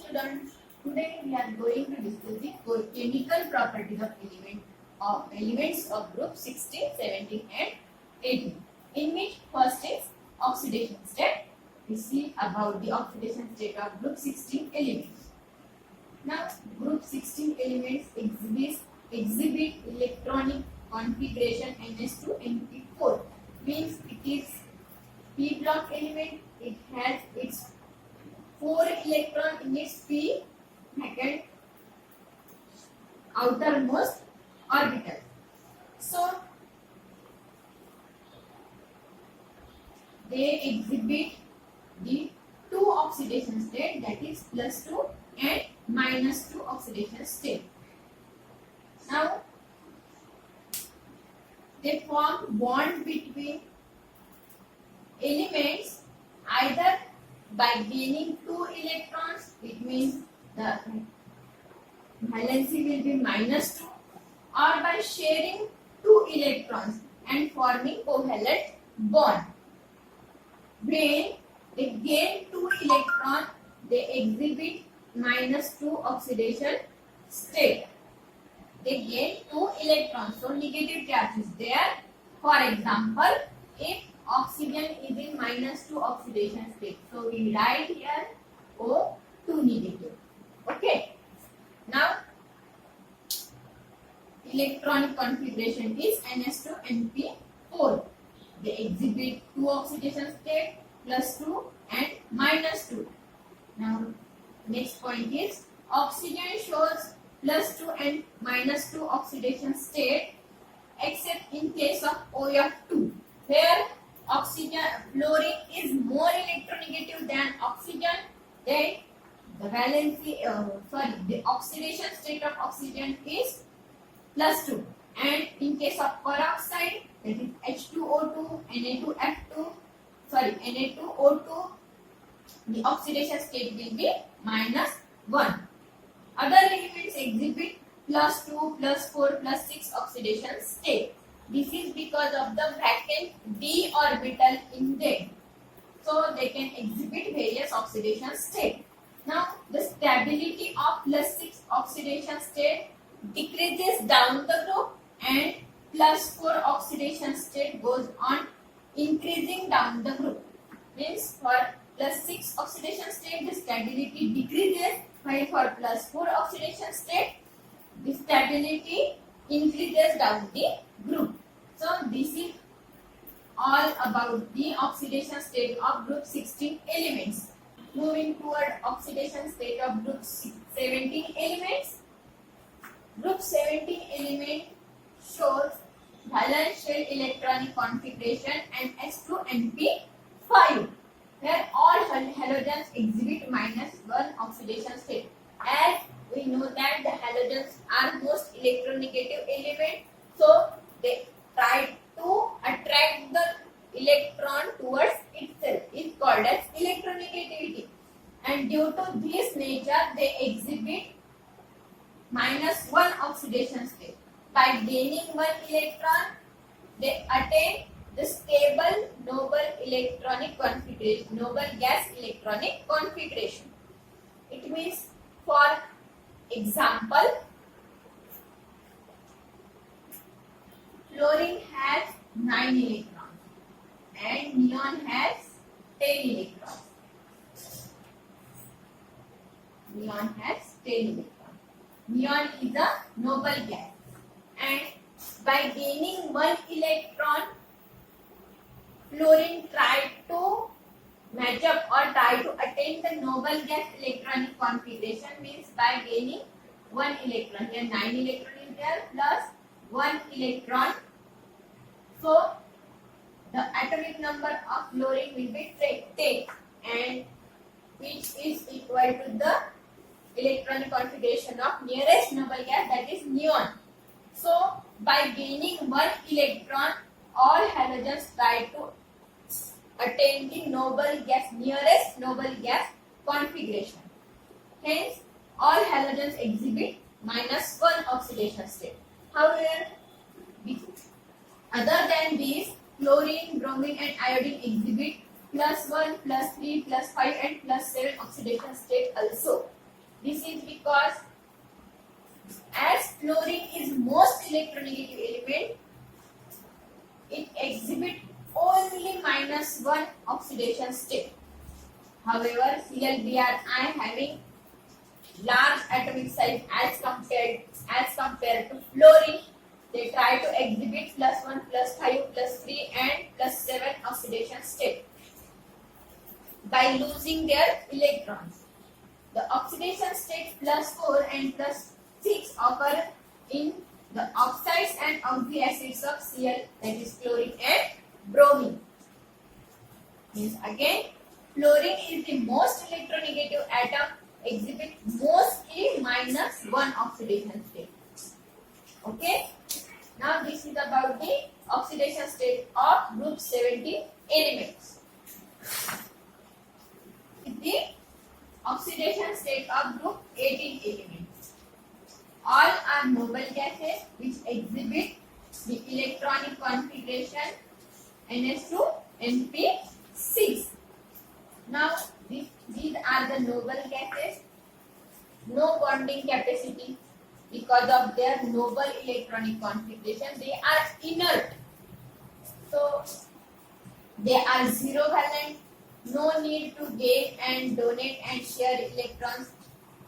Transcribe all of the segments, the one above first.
students, today we are going to discuss the chemical properties of elements of group 16, 17 and 18. In which first is oxidation state. We see about the oxidation state of group 16 elements. Now group 16 elements exhibit electronic configuration ns2 np4, means it is p block element. It has its 4 electron in its p vacant outermost orbital. So they exhibit the 2 oxidation state, that is +2 and -2 oxidation state. Now they form bond between elements either by gaining 2 electrons, it means the valency will be -2, or by sharing 2 electrons and forming covalent bond. When they gain 2 electrons, they exhibit -2 oxidation state. They gain 2 electrons, so negative charge is there. For example, if oxygen is in -2 oxidation state, so we write here O2 negative. Okay. Now electronic configuration is ns2 np4. They exhibit 2 oxidation state, +2 and -2. Now next point is oxygen shows +2 and -2 oxidation state except in case of OF2, where fluorine is more electronegative than oxygen. Then the oxidation state of oxygen is +2, and in case of peroxide, that is H2O2, Na2O2, the oxidation state will be -1. Other elements exhibit +2, +4, +6 oxidation state. This is because of the vacant d orbital in them, so they can exhibit various oxidation state. Now the stability of +6 oxidation state decreases down the group, and +4 oxidation state goes on increasing down the group. Means for +6 oxidation state the stability decreases, while for +4 oxidation state the stability increases down the group. So this is all about the oxidation state of group 16 elements. Moving toward oxidation state of group 17 elements. Group 17 element shows valence shell electronic configuration and s2np5, where all halogens exhibit -1 oxidation state. As we know that the halogens are most electronegative element, so they try to attract the electron towards itself. It's called as electronegativity, and due to this nature they exhibit -1 oxidation state. By gaining 1 electron, they attain the stable noble gas electronic configuration. It means, for example, fluorine has 9 electrons and neon has 10 electrons. Neon has 10 electrons. Neon is a noble gas, and by gaining 1 electron, fluorine tried to match up or try to attain the noble gas electronic configuration. Means by gaining 1 electron, here 9 electron is there plus 1 electron, so the atomic number of fluorine will be 10, and which is equal to the electronic configuration of nearest noble gas, that is neon. So by gaining 1 electron, all halogens try to attain the nearest noble gas configuration. Hence all halogens exhibit -1 oxidation state. However, other than these, chlorine, bromine and iodine exhibit +1, +3, +5 and +7 oxidation state also. This is because as fluorine is most electronegative element, it exhibits only -1 oxidation state. However, ClBr having large atomic size as compared to fluorine, they try to exhibit +1, +5, +3 and +7 oxidation state by losing their electrons. The oxidation state +4 and +6 occur in the oxides and oxy acids of Cl, that is chlorine and bromine. Means again, fluorine is the most electronegative atom, exhibit mostly -1 oxidation state. Okay. Now this is about the oxidation state of group 17 elements. The oxidation state of group 18 elements. All are noble gases which exhibit the electronic configuration NH2 NP6. Now these are the noble gases. No bonding capacity because of their noble electronic configuration. They are inert. So they are zero valent. No need to gain and donate and share electrons.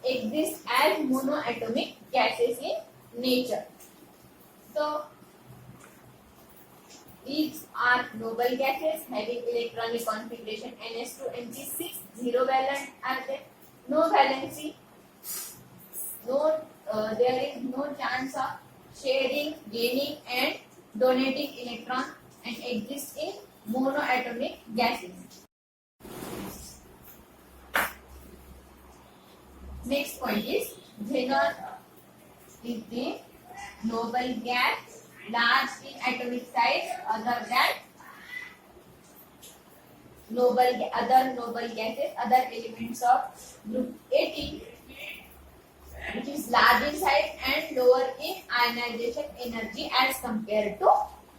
Exist as monoatomic gases in nature. So these are noble gases having electronic configuration NH2 NP6, zero valent are there. No valency. There is no chance of sharing, gaining and donating electrons and exist in monoatomic gases. Next point is xenon is the noble gas, large in atomic size other than other noble gases, other elements of group 18, which is large in size and lower in ionization energy as compared to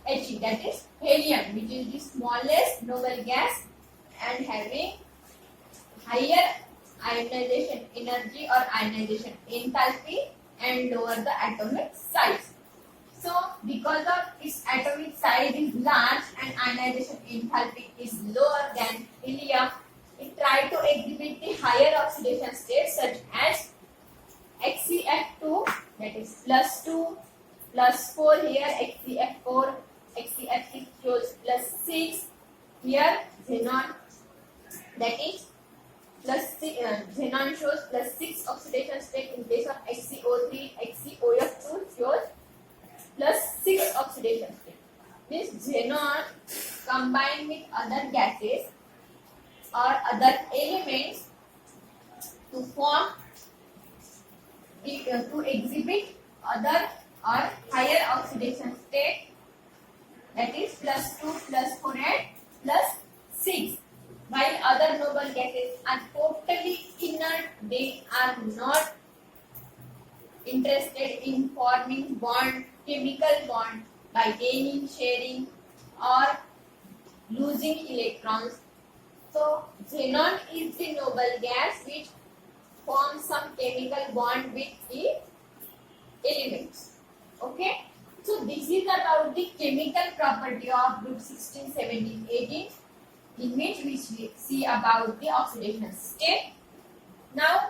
He, that is helium, which is the smallest noble gas and having higher ionization energy or ionization enthalpy and lower the atomic size. So because of its atomic size is large and ionization enthalpy is lower than helium, it tries to exhibit the higher oxidation states such as HCF2, that is +2, +4 here, HCF4, HCF6 shows +6, here xenon, that is xenon shows +6 oxidation state in case of HCO3, HCOF2 shows +6 oxidation state. This xenon combined with other gases or other elements to form to exhibit other or higher oxidation state, that is +2, +4 and +6. While other noble gases are totally inert, they are not interested in forming bond, chemical bond by gaining, sharing or losing electrons. So xenon is the noble gas which forms some chemical bond with the elements. Okay. So this is about the chemical property of group 16, 17, 18. In which we see about the oxidation state. Now,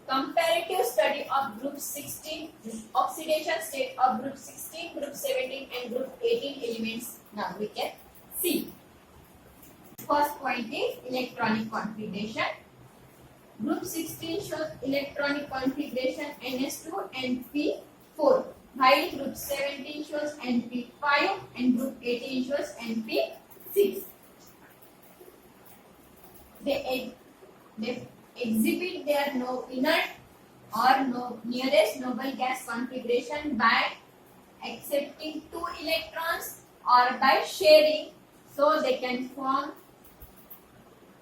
comparative study of group 16, oxidation state of group 16, group 17 and group 18 elements. Now we can see. First point is electronic configuration. Group 16 shows electronic configuration NH2 and P4, while group 17 shows NP5 and group 18 shows NP6. They exhibit their inert or nearest noble gas configuration by accepting 2 electrons or by sharing, so they can form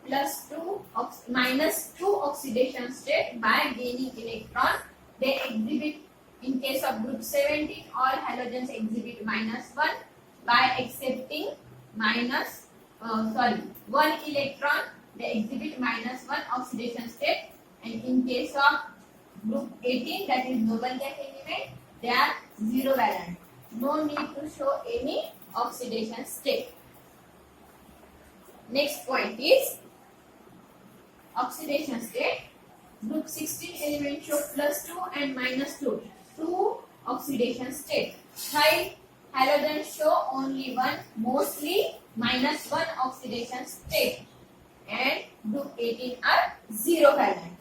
+2 -2 oxidation state by gaining electron. They exhibit, in case of group 17, all halogens exhibit -1 by accepting 1 electron. They exhibit -1 oxidation state, and in case of Group 18, that is noble gas element, they are zero valent. No need to show any oxidation state. Next point is oxidation state. Group 16 elements show +2 and -2. Two oxidation state. While halogens show only one, mostly -1 oxidation state. And group 18 are zero valent.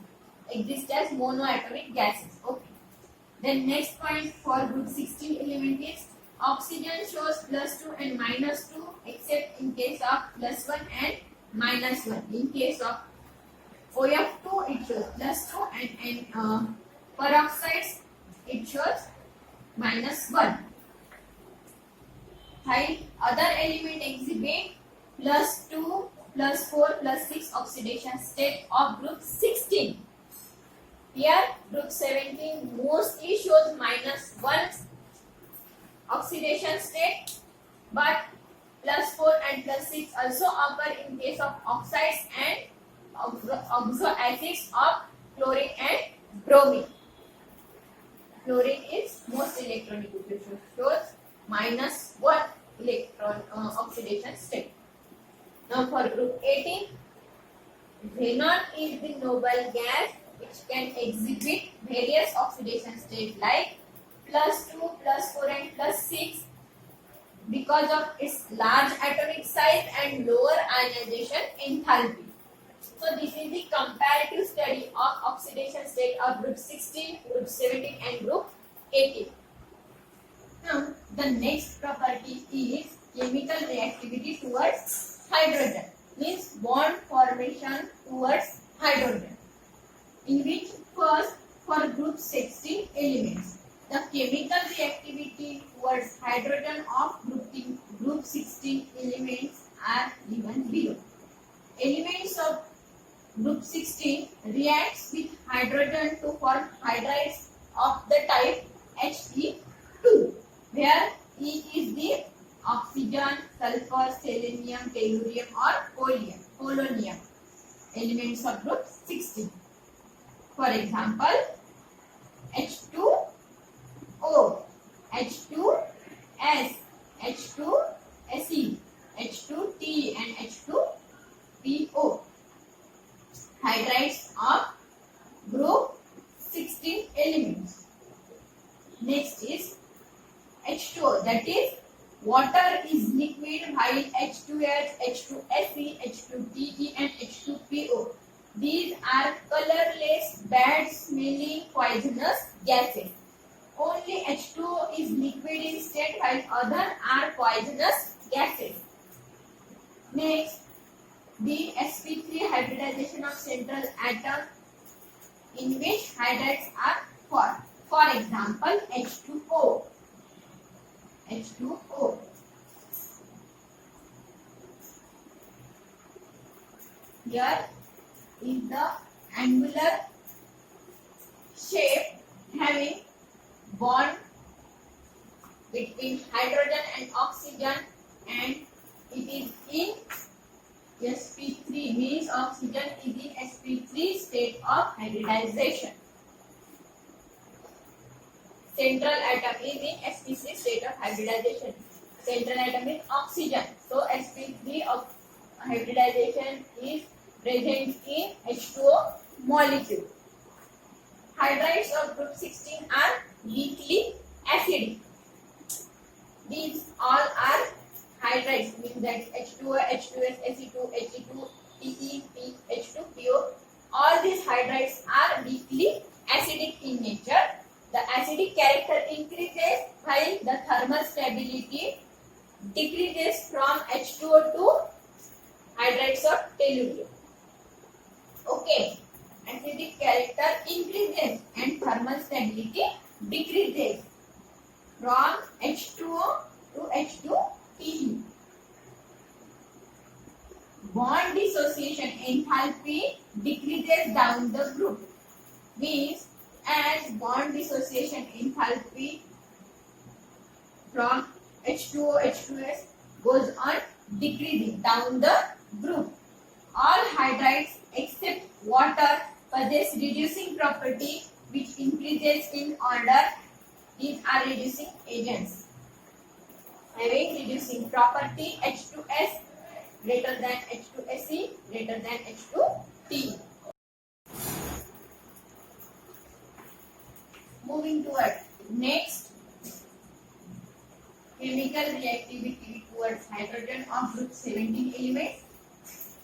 Exist as monoatomic gases. Okay. Then next point for group 16 element is oxygen shows +2 and -2 except in case of +1 and -1. In case of OF2 it shows +2 and peroxides it shows -1. While other element exhibit +2, +4, +6 oxidation state of group 16. Here group 17 mostly shows -1 oxidation state, but +4 and +6 also occur in case of oxides and oxo acids of chlorine and bromine. Chlorine is most electronegative, shows -1 electron oxidation state. Now for group 18, xenon is the noble gas which can exhibit various oxidation states like +2, +4 and +6 because of its large atomic size and lower ionization enthalpy. So this is the comparative study of oxidation state of group 16, group 17 and group 18. Now the next property is chemical reactivity towards hydrogen, means bond formation towards hydrogen, in which first for group 16 elements, the chemical reactivity towards hydrogen of group 16 elements are given below. Elements of group 16 reacts with hydrogen to form hydrides of the type He2, where E is the oxygen, sulfur, selenium, tellurium or polonium elements of group 16. For example, H2O, H2S, H2Se, H2Te and H2PO. Hydrides of group 16 elements. Next is H2O, that is water is liquid while H2S, H2Se, H2Te and H2PO. These are colorless, bad smelling, poisonous gases. Only H2O is liquid in state while other are poisonous gases. Next, the sp3 hybridization of central atom, in which hydrides are formed. For example, H2O. H2O. Here is the angular shape having bond between hydrogen and oxygen, and it is in sp3, means oxygen is in sp3 state of hybridization. Central atom is in sp3 state of hybridization. Central atom is oxygen, so sp3 of hybridization is present in H2O molecule. Hydrides of group 16 are weakly acidic. These all are hydrides, means that H2O, H2S, He2, He2, Te, H2PO. All these hydrides are weakly acidic in nature. The acidic character increases while the thermal stability decreases from H2O to hydrides of tellurium. Okay, acidic character increases and thermal stability decreases from H2O to H2Te. Bond dissociation enthalpy decreases down the group, means as bond dissociation enthalpy from H2O, H2S goes on decreasing down the group. All hydrides except water possess reducing property which increases in order. These are reducing agents having reducing property. H2S greater than H2SE greater than H2T. Moving towards next, chemical reactivity towards hydrogen of group 17 elements,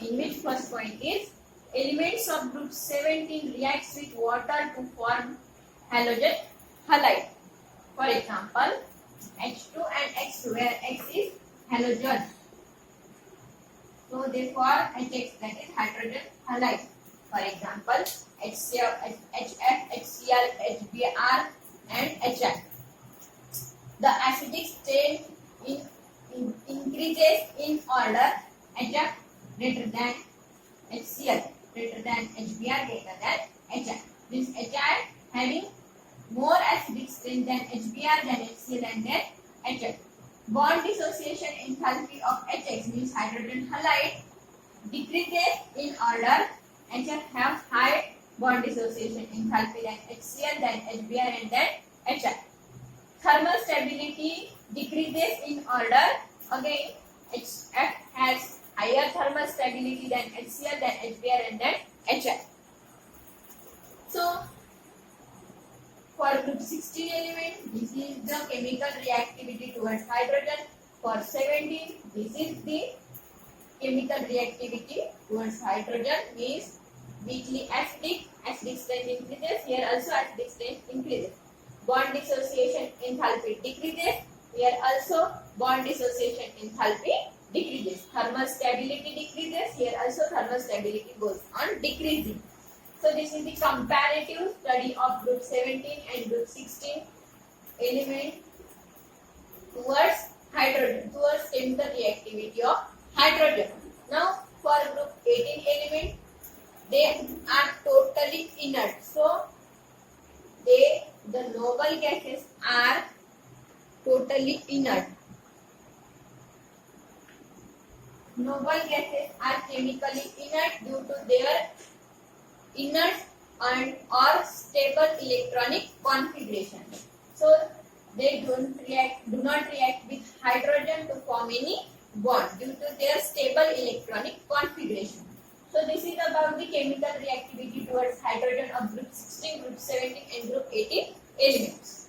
in which first point is elements of group 17 reacts with water to form halogen halide. For example, H2 and X2, where X is halogen. So therefore HX, that is hydrogen halide. For example, HCl, HF, HCl, HBr and HF. The acidic state increases in order. HF greater than HCl greater than HBr greater than HF. This HI having more acidic strength than HBr, than HCl and then HF. Bond dissociation enthalpy of HX means hydrogen halide decreases in order. HF have high bond dissociation enthalpy than HCl, than HBr and then HF. Thermal stability decreases in order. Again, HF has higher thermal stability than HCl, than HBr and then HF. So, for group 16 element, this is the chemical reactivity towards hydrogen. For 17, this is the chemical reactivity towards hydrogen, means weakly acidic, acidic strength increases, here also acidic strength increases. Bond dissociation enthalpy decreases, here also bond dissociation enthalpy decreases. Thermal stability decreases, here also thermal stability goes on decreasing. So this is the comparative study of group 17 and group 16 element towards hydrogen, towards chemical reactivity of hydrogen. Now for group 18 element, they are totally inert. So the noble gases are totally inert. Noble gases are chemically inert due to their inert and or stable electronic configuration. So they do not react with hydrogen to form any bond due to their stable electronic configuration. So this is about the chemical reactivity towards hydrogen of group 16, group 17 and group 18 elements.